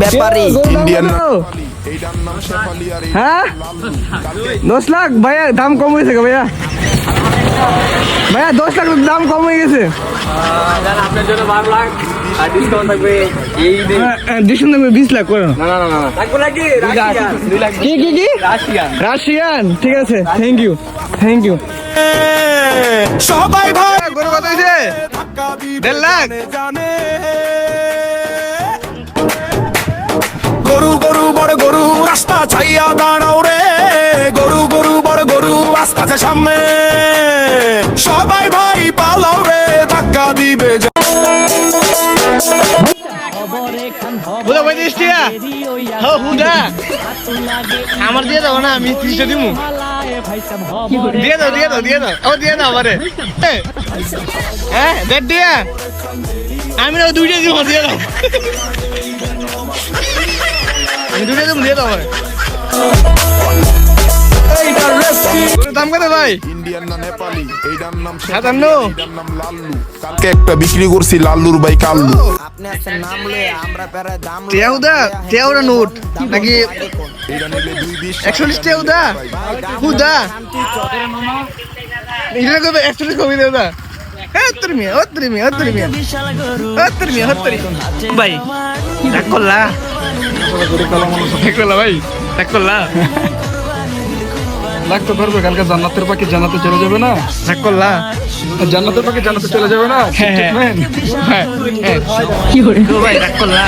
ব্যাপারী Indian হ্যাঁ 10 লাখ ভাইয়া দাম কম হয়েছে গো ভাইয়া ভাইয়া 10 লাখ দাম কম হয়ে গেছে আপনার জন্য 12 লাখ আর ডিসকাউন্ট থাকবে এই দিন। ডিসকাউন্ট থাকবে 20 লাখ করো না থাকবে নাকি 2 লাখ কি রাশিয়ান ঠিক আছে থ্যাংক ইউ সবাই ভাই গরু কত হয়েছে 1.5 লাখ গরু গরু বড় গরু রাস্তা ছাইয়া দাঁড়াও রে গরু গরু বড় গরু রাস্তা সামনে সবাই ভাই পালাও রে ধাক্কা দিবে বুঝা 35 টাকা হ্যাঁ হুদা আমার দিয়ে দাও না আমি 30 টাকা দিমু দিয়ে দাও ও দিয়ে দাও আমারে হ্যাঁ দেখ দিয়া আমি না 2 টাকা দিব দিয়ে দাও আমি 2 টাকা দিব দিয়ে দাও আমারে দাম কত ভাই ইন্ডিয়ান না নেপালি এইটার নাম 57 এইটার নাম লাল্লু কালকে একটা বিক্রি করছি লাল্লুর ভাই কাল্লু আপনি একটা নাম লয়ে আমরা প্রায় দাম টেউদা নোট নাকি এইটা নিলে 220 41 টেউদা হুদা এটা কবে 41 কবি দেউদা হত্তর মিয়া ভাই রাগ করলা ভাই রাগ করলা লাগতে পারবে কালকে জান্নাতের পাখি জান্নাতে চলে যাবে না রাগ করলা জান্নাতের পাখি জান্নাতে চলে যাবে না হ্যাঁ কি করে ভাই রাগ করলা